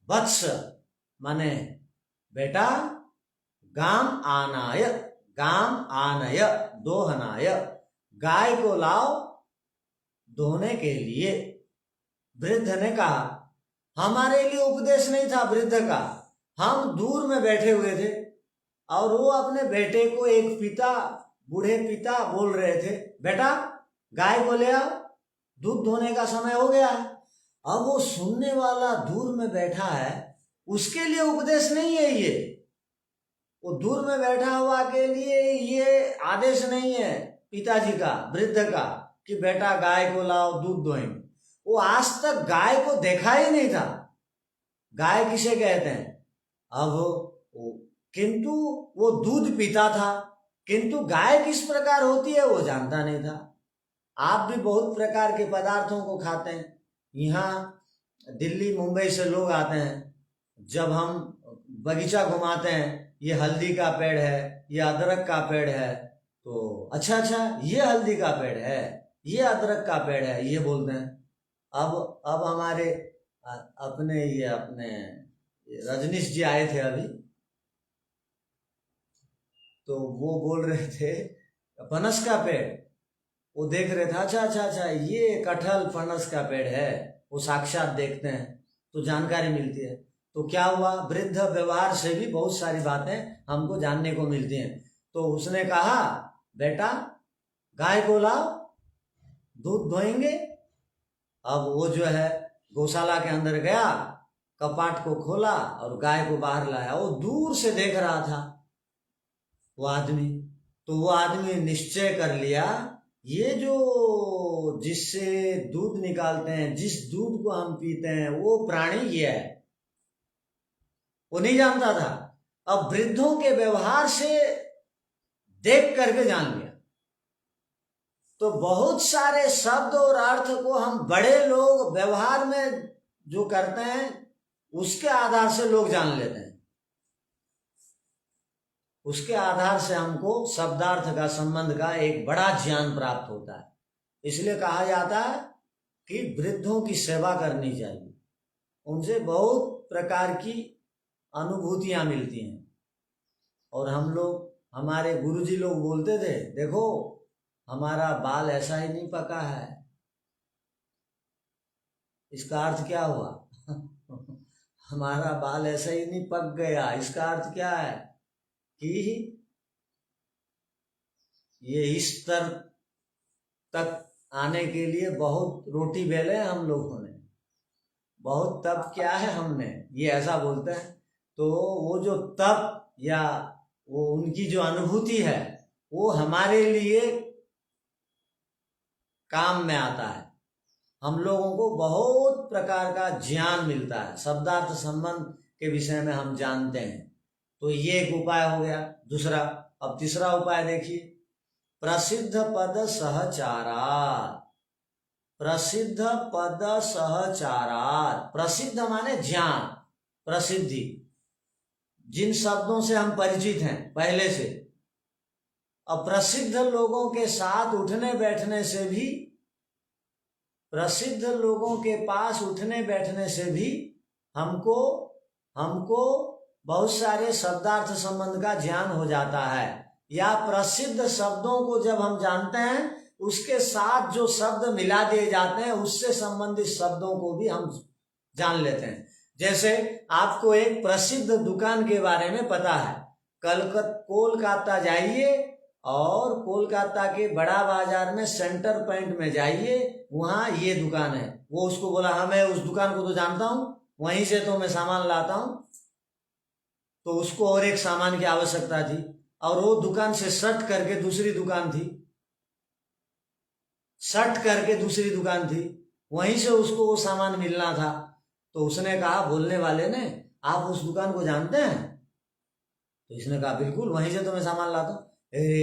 वत्स माने बेटा, गाम आनाय, गाम आनय दोहनाय, गाय को लाओ धोने के लिए। वृद्ध ने कहा, हमारे लिए उपदेश नहीं था वृद्ध का, हम दूर में बैठे हुए थे और वो अपने बेटे को, एक पिता, बूढ़े पिता बोल रहे थे, बेटा गाय को ले आओ, दूध धोने का समय हो गया है। अब वो सुनने वाला दूर में बैठा है, उसके लिए उपदेश नहीं है ये, वो दूर में बैठा हुआ के लिए ये आदेश नहीं है पिताजी का, वृद्ध का, कि बेटा गाय को लाओ दूध दोएंगे। वो आज तक गाय को देखा ही नहीं था, गाय किसे कहते हैं। अब किंतु वो दूध पीता था, किंतु गाय किस प्रकार होती है वो जानता नहीं था। आप भी बहुत प्रकार के पदार्थों को खाते हैं। यहाँ दिल्ली मुंबई से लोग आते हैं, जब हम बगीचा घुमाते हैं, ये हल्दी का पेड़ है, ये अदरक का पेड़ है, तो अच्छा ये हल्दी का पेड़ है, ये अदरक का पेड़ है, ये बोलते हैं। अब हमारे अपने रजनीश जी आए थे अभी, तो वो बोल रहे थे फनस का पेड़, वो देख रहे थे, अच्छा ये कटहल फनस का पेड़ है, वो साक्षात देखते हैं तो जानकारी मिलती है। तो क्या हुआ, वृद्ध व्यवहार से भी बहुत सारी बातें हमको जानने को मिलती हैं। तो उसने कहा, बेटा गाय को लाओ दूध धोएंगे। अब वो जो है गौशाला के अंदर गया, कपाट को खोला और गाय को बाहर लाया। वो दूर से देख रहा था वो आदमी, तो वो आदमी निश्चय कर लिया, ये जो जिससे दूध निकालते हैं, जिस दूध को हम पीते हैं, वो प्राणी ये है। वो नहीं जानता था, अब वृद्धों के व्यवहार से देख करके जान लिया। तो बहुत सारे शब्द और अर्थ को हम बड़े लोग व्यवहार में जो करते हैं, उसके आधार से लोग जान लेते हैं। उसके आधार से हमको शब्दार्थ का, संबंध का एक बड़ा ज्ञान प्राप्त होता है। इसलिए कहा जाता है कि वृद्धों की सेवा करनी चाहिए, उनसे बहुत प्रकार की अनुभूतियां मिलती हैं। और हम लोग, हमारे गुरुजी लोग बोलते थे, देखो हमारा बाल ऐसा ही नहीं पका है। इसका अर्थ क्या हुआ? हमारा बाल ऐसा ही नहीं पक गया, इसका अर्थ क्या है कि ये इस स्तर तक आने के लिए बहुत रोटी बेले हम लोगों ने, बहुत तप किया है हमने, ये ऐसा बोलते हैं। तो वो जो तप या वो उनकी जो अनुभूति है, वो हमारे लिए काम में आता है। हम लोगों को बहुत प्रकार का ज्ञान मिलता है, शब्दार्थ संबंध के विषय में हम जानते हैं। तो ये एक उपाय हो गया। दूसरा, अब तीसरा उपाय देखिए, प्रसिद्ध पद सहचारात्। प्रसिद्ध पद सहचारात्, प्रसिद्ध माने ज्ञान, प्रसिद्धि, जिन शब्दों से हम परिचित हैं पहले से। अब प्रसिद्ध लोगों के साथ उठने बैठने से भी, प्रसिद्ध लोगों के पास उठने बैठने से भी हमको बहुत सारे शब्दार्थ संबंध का ज्ञान हो जाता है। या प्रसिद्ध शब्दों को जब हम जानते हैं, उसके साथ जो शब्द मिला दिए जाते हैं, उससे संबंधित शब्दों को भी हम जान लेते हैं। जैसे आपको एक प्रसिद्ध दुकान के बारे में पता है, कोलकाता जाइए और कोलकाता के बड़ा बाजार में सेंटर पॉइंट में जाइए, वहां ये दुकान है। वो उसको बोला, हाँ मैं उस दुकान को तो जानता हूं, वहीं से तो मैं सामान लाता हूं। तो उसको और एक सामान की आवश्यकता थी, और वो दुकान से सट करके दूसरी दुकान थी, सट करके दूसरी दुकान थी, वहीं से उसको वो सामान मिलना था। तो उसने कहा, बोलने वाले ने, आप उस दुकान को जानते हैं? तो इसने कहा बिल्कुल वहीं से तो मैं सामान लाता हूँ।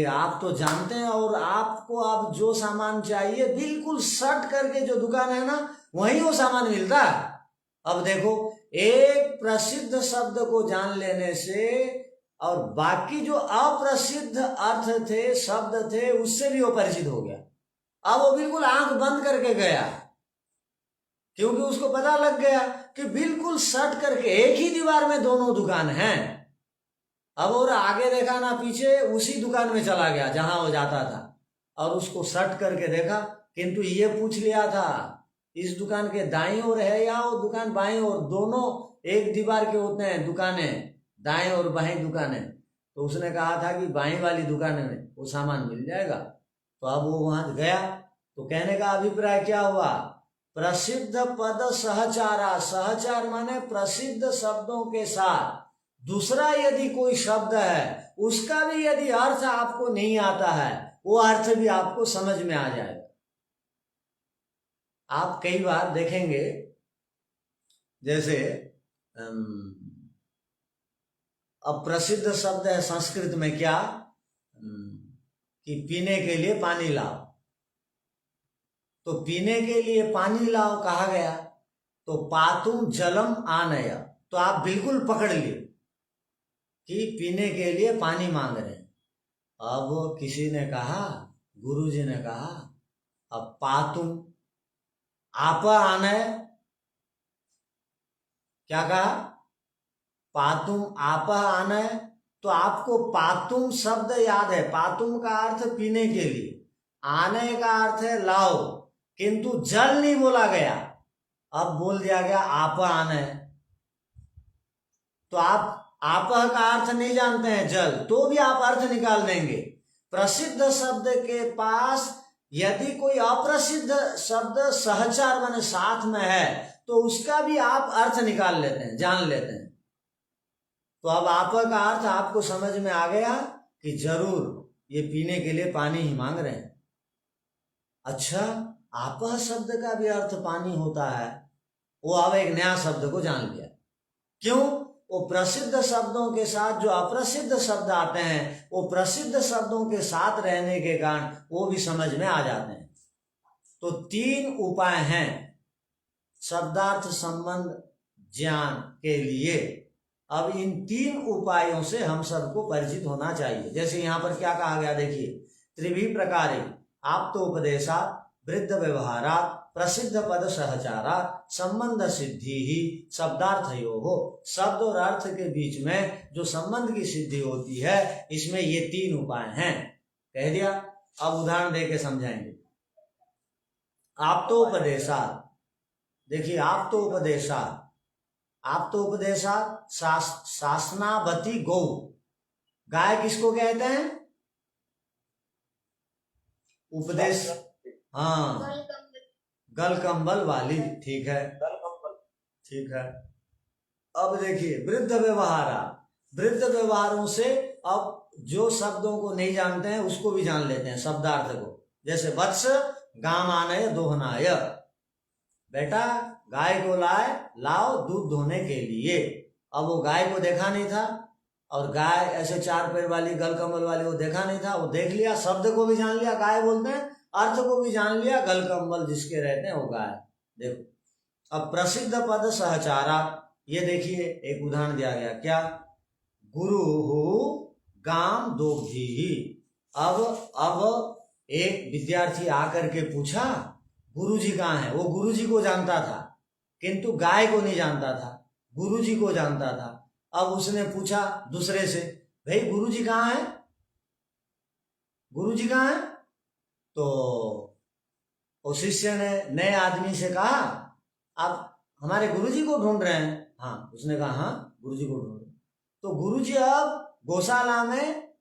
आप तो जानते हैं, और आपको अब जो सामान चाहिए बिल्कुल सट करके जो दुकान है ना वहीं वो सामान मिलता है। अब देखो, एक प्रसिद्ध शब्द को जान लेने से और बाकी जो अप्रसिद्ध अर्थ थे, शब्द थे, उससे भी वो परिचित हो गया। अब वो बिल्कुल आंख बंद करके गया, क्योंकि उसको पता लग गया कि बिल्कुल सट करके एक ही दीवार में दोनों दुकान हैं। अब और आगे देखा ना पीछे, उसी दुकान में चला गया जहां वो जाता था, और उसको सट करके देखा, किंतु ये पूछ लिया था इस दुकान के दाईं ओर है या वो दुकान बाईं ओर, दोनों एक दीवार के होते हैं दुकानें, दाएं और बाएं दुकानें। तो उसने कहा था कि बाईं वाली दुकान में वो सामान मिल जाएगा। तो अब वो वहां गया, तो कहने का अभिप्राय क्या हुआ, प्रसिद्ध पद सहचारा, सहचार माने प्रसिद्ध शब्दों के साथ दूसरा यदि कोई शब्द है, उसका भी यदि अर्थ आपको नहीं आता है, वो अर्थ भी आपको समझ में आ जाएगा। आप कई बार देखेंगे, जैसे अब प्रसिद्ध शब्द है संस्कृत में क्या, कि पीने के लिए पानी लाओ। तो पीने के लिए पानी लाओ कहा गया, तो पातुम जलम आनय, तो आप बिल्कुल पकड़ लिए कि पीने के लिए पानी मांग रहे हैं। अब किसी ने कहा, गुरुजी ने कहा, अब पातुम आप आनय, क्या कहा, पातुम आप आनय। तो आपको पातुम शब्द याद है, पातुम का अर्थ पीने के लिए, आने का अर्थ है लाओ, किंतु जल नहीं बोला गया, अब बोल दिया गया आप आनय। तो आप का अर्थ नहीं जानते हैं जल, तो भी आप अर्थ निकाल देंगे। प्रसिद्ध शब्द के पास यदि कोई अप्रसिद्ध शब्द सहचार माने साथ में है, तो उसका भी आप अर्थ निकाल लेते हैं, जान लेते हैं। तो अब आप का अर्थ आपको समझ में आ गया कि जरूर ये पीने के लिए पानी ही मांग रहे हैं। अच्छा, आप शब्द का भी अर्थ पानी होता है, वो अब एक नया शब्द को जान लिया। क्यों? वो प्रसिद्ध शब्दों के साथ जो अप्रसिद्ध शब्द आते हैं, वो प्रसिद्ध शब्दों के साथ रहने के कारण वो भी समझ में आ जाते हैं। तो 3 उपाय हैं शब्दार्थ संबंध ज्ञान के लिए। अब इन 3 उपायों से हम सबको परिचित होना चाहिए। जैसे यहाँ पर क्या कहा गया, देखिए, त्रिभी प्रकारे आप्तोपदेशा वृद्ध व्यवहारा प्रसिद्ध पद सहचारा संबंध सिद्धि ही शब्दार्थयो हो। शब्द और अर्थ के बीच में जो संबंध की सिद्धि होती है, इसमें ये 3 उपाय हैं। कह दिया। अब उदाहरण देके समझाएंगे। आप्तोपदेशा, देखिए, आप्तोपदेशा शासनावती गौ, गाय किसको कहते हैं? उपदेश, हाँ, गल कंबल वाली, ठीक है, ठीक है। अब देखिए, वृद्ध व्यवहारों से अब जो शब्दों को नहीं जानते हैं उसको भी जान लेते हैं, शब्दार्थ को। जैसे वत्स गामानय दोहनाय, बेटा गाय को लाओ दूध धोने के लिए। अब वो गाय को देखा नहीं था, और गाय ऐसे 4 पैर वाली गल कमल वाली वो देखा नहीं था, वो देख लिया, शब्द को भी जान लिया गाय बोलते हैं, अर्थ को भी जान लिया, गल कम्बल जिसके रहते हैं वो गाय। देखो, अब प्रसिद्ध पद सहचारा, ये देखिए एक उदाहरण दिया गया, क्या, गुरु गाम दोग्धी। अब एक विद्यार्थी आकर के पूछा गुरुजी कहाँ है। वो गुरुजी को जानता था, किंतु गाय को नहीं जानता था, गुरुजी को जानता था। अब उसने पूछा दूसरे से, भाई गुरुजी कहाँ है, गुरुजी कहाँ है? तो उस शिष्य ने नए आदमी से कहा, आप हमारे गुरुजी को ढूंढ रहे हैं? हाँ, उसने कहा हाँ, गुरुजी को ढूंढ रहे। तो गुरुजी अब गौशाला में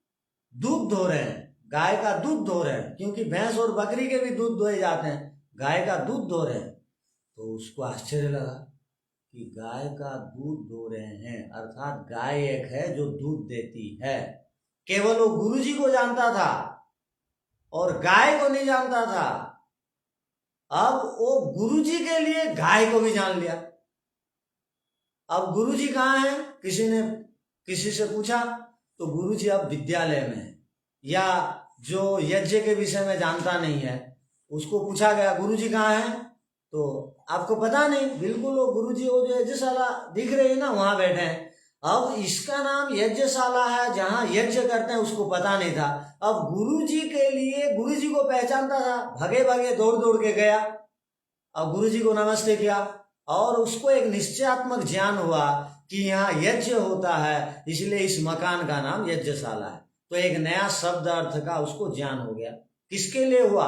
दूध धो रहे हैं, गाय का दूध धो रहे हैं, क्योंकि भैंस और बकरी के भी दूध धोए जाते हैं, गाय का दूध धो रहे हैं। तो उसको आश्चर्य लगा कि गाय का दूध धो रहे हैं, अर्थात गाय एक है जो दूध देती है। केवल वो गुरुजी को जानता था और गाय को नहीं जानता था। अब वो गुरुजी के लिए गाय को भी जान लिया। अब गुरुजी कहाँ है? किसी से पूछा, तो गुरुजी अब विद्यालय में है, या जो यज्ञ के विषय में जानता नहीं है उसको पूछा गया गुरुजी कहाँ हैं, तो आपको पता नहीं, बिल्कुल वो गुरुजी वो जो यज्ञशाला दिख रही है ना वहां बैठे हैं। अब इसका नाम यज्ञशाला है, जहां यज्ञ करते हैं, उसको पता नहीं था। अब गुरुजी के लिए, गुरुजी को पहचानता था, भगे भगे दौड़ दौड़ के गया, अब गुरुजी को नमस्ते किया, और उसको एक निश्चयात्मक ज्ञान हुआ कि यहाँ यज्ञ होता है, इसलिए इस मकान का नाम यज्ञशाला है। तो एक नया शब्द अर्थ का उसको ज्ञान हो गया। किसके लिए हुआ?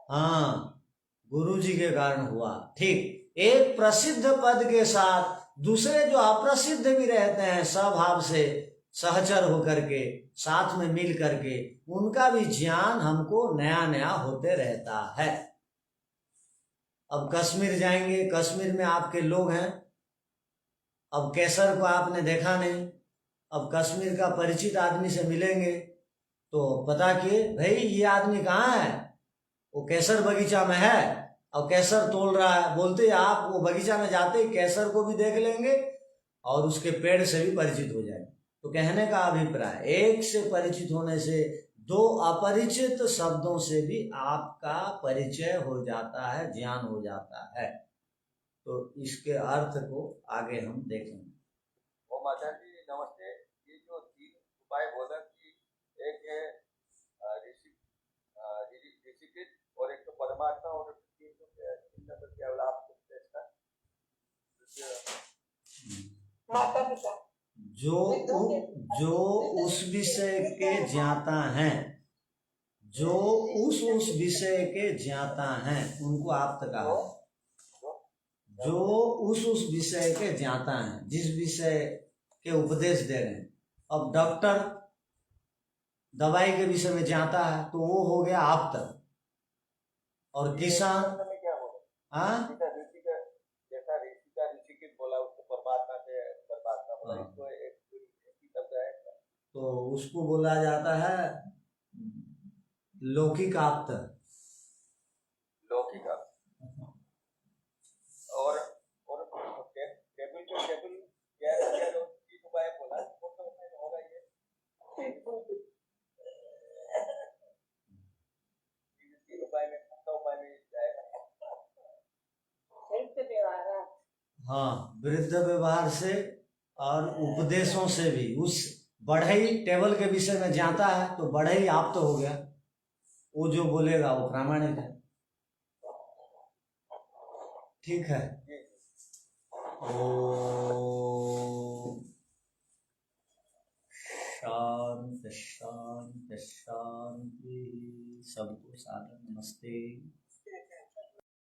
हाँ, गुरुजी के कारण हुआ। ठीक, एक प्रसिद्ध पद के साथ दूसरे जो अप्रसिद्ध भी रहते हैं, स्वभाव से सहचर होकर के, साथ में मिल करके, उनका भी ज्ञान हमको नया नया होते रहता है। अब कश्मीर जाएंगे, कश्मीर में आपके लोग हैं, अब कैसर को आपने देखा नहीं, अब कश्मीर का परिचित आदमी से मिलेंगे तो पता किए भाई ये आदमी कहाँ है, वो कैसर बगीचा में है और कैसर तोड़ रहा है। बोलते आप वो बगीचा में जाते ही कैसर को भी देख लेंगे और उसके पेड़ से भी परिचित हो जाएंगे। तो कहने का अभिप्राय, एक से परिचित होने से दो अपरिचित शब्दों से भी आपका परिचय हो जाता है, ज्ञान हो जाता है। तो इसके अर्थ को आगे हम देखेंगे। ओ माता जी नमस्ते। ये जो 3 उपाय बोला कि एक है ऋषिकृत और एक तो परमात्मा और 3 नंबर क्या बोला आप? माता पिता जो उस विषय के ज्ञाता हैं, जो उस विषय के ज्ञाता हैं उनको आप कहा है। जो उस विषय के ज्ञाता हैं, जिस विषय के उपदेश दे रहे हैं। अब डॉक्टर दवाई के विषय में ज्ञाता है तो वो हो गया आप्त, और किसान जैसा ऋषि का ऋषिकृत बोला उसको परमात्मा से परमात्मा बोला, इसको एक ही शब्द है तो उसको बोला जाता है लौकिक आप्त। लौकिक आप्त। और टेबल क्या उपाय बोला होगा ये 3 उपाय में उपाय में जाएगा। हाँ, वृद्ध व्यवहार से और उपदेशों से भी। उस बढ़ई टेबल के विषय में जानता है तो बढ़ई आप तो हो गया, वो जो बोलेगा वो प्रामाणिक है। ठीक है। ओम शांति शांति शांति। सबको सादर नमस्ते।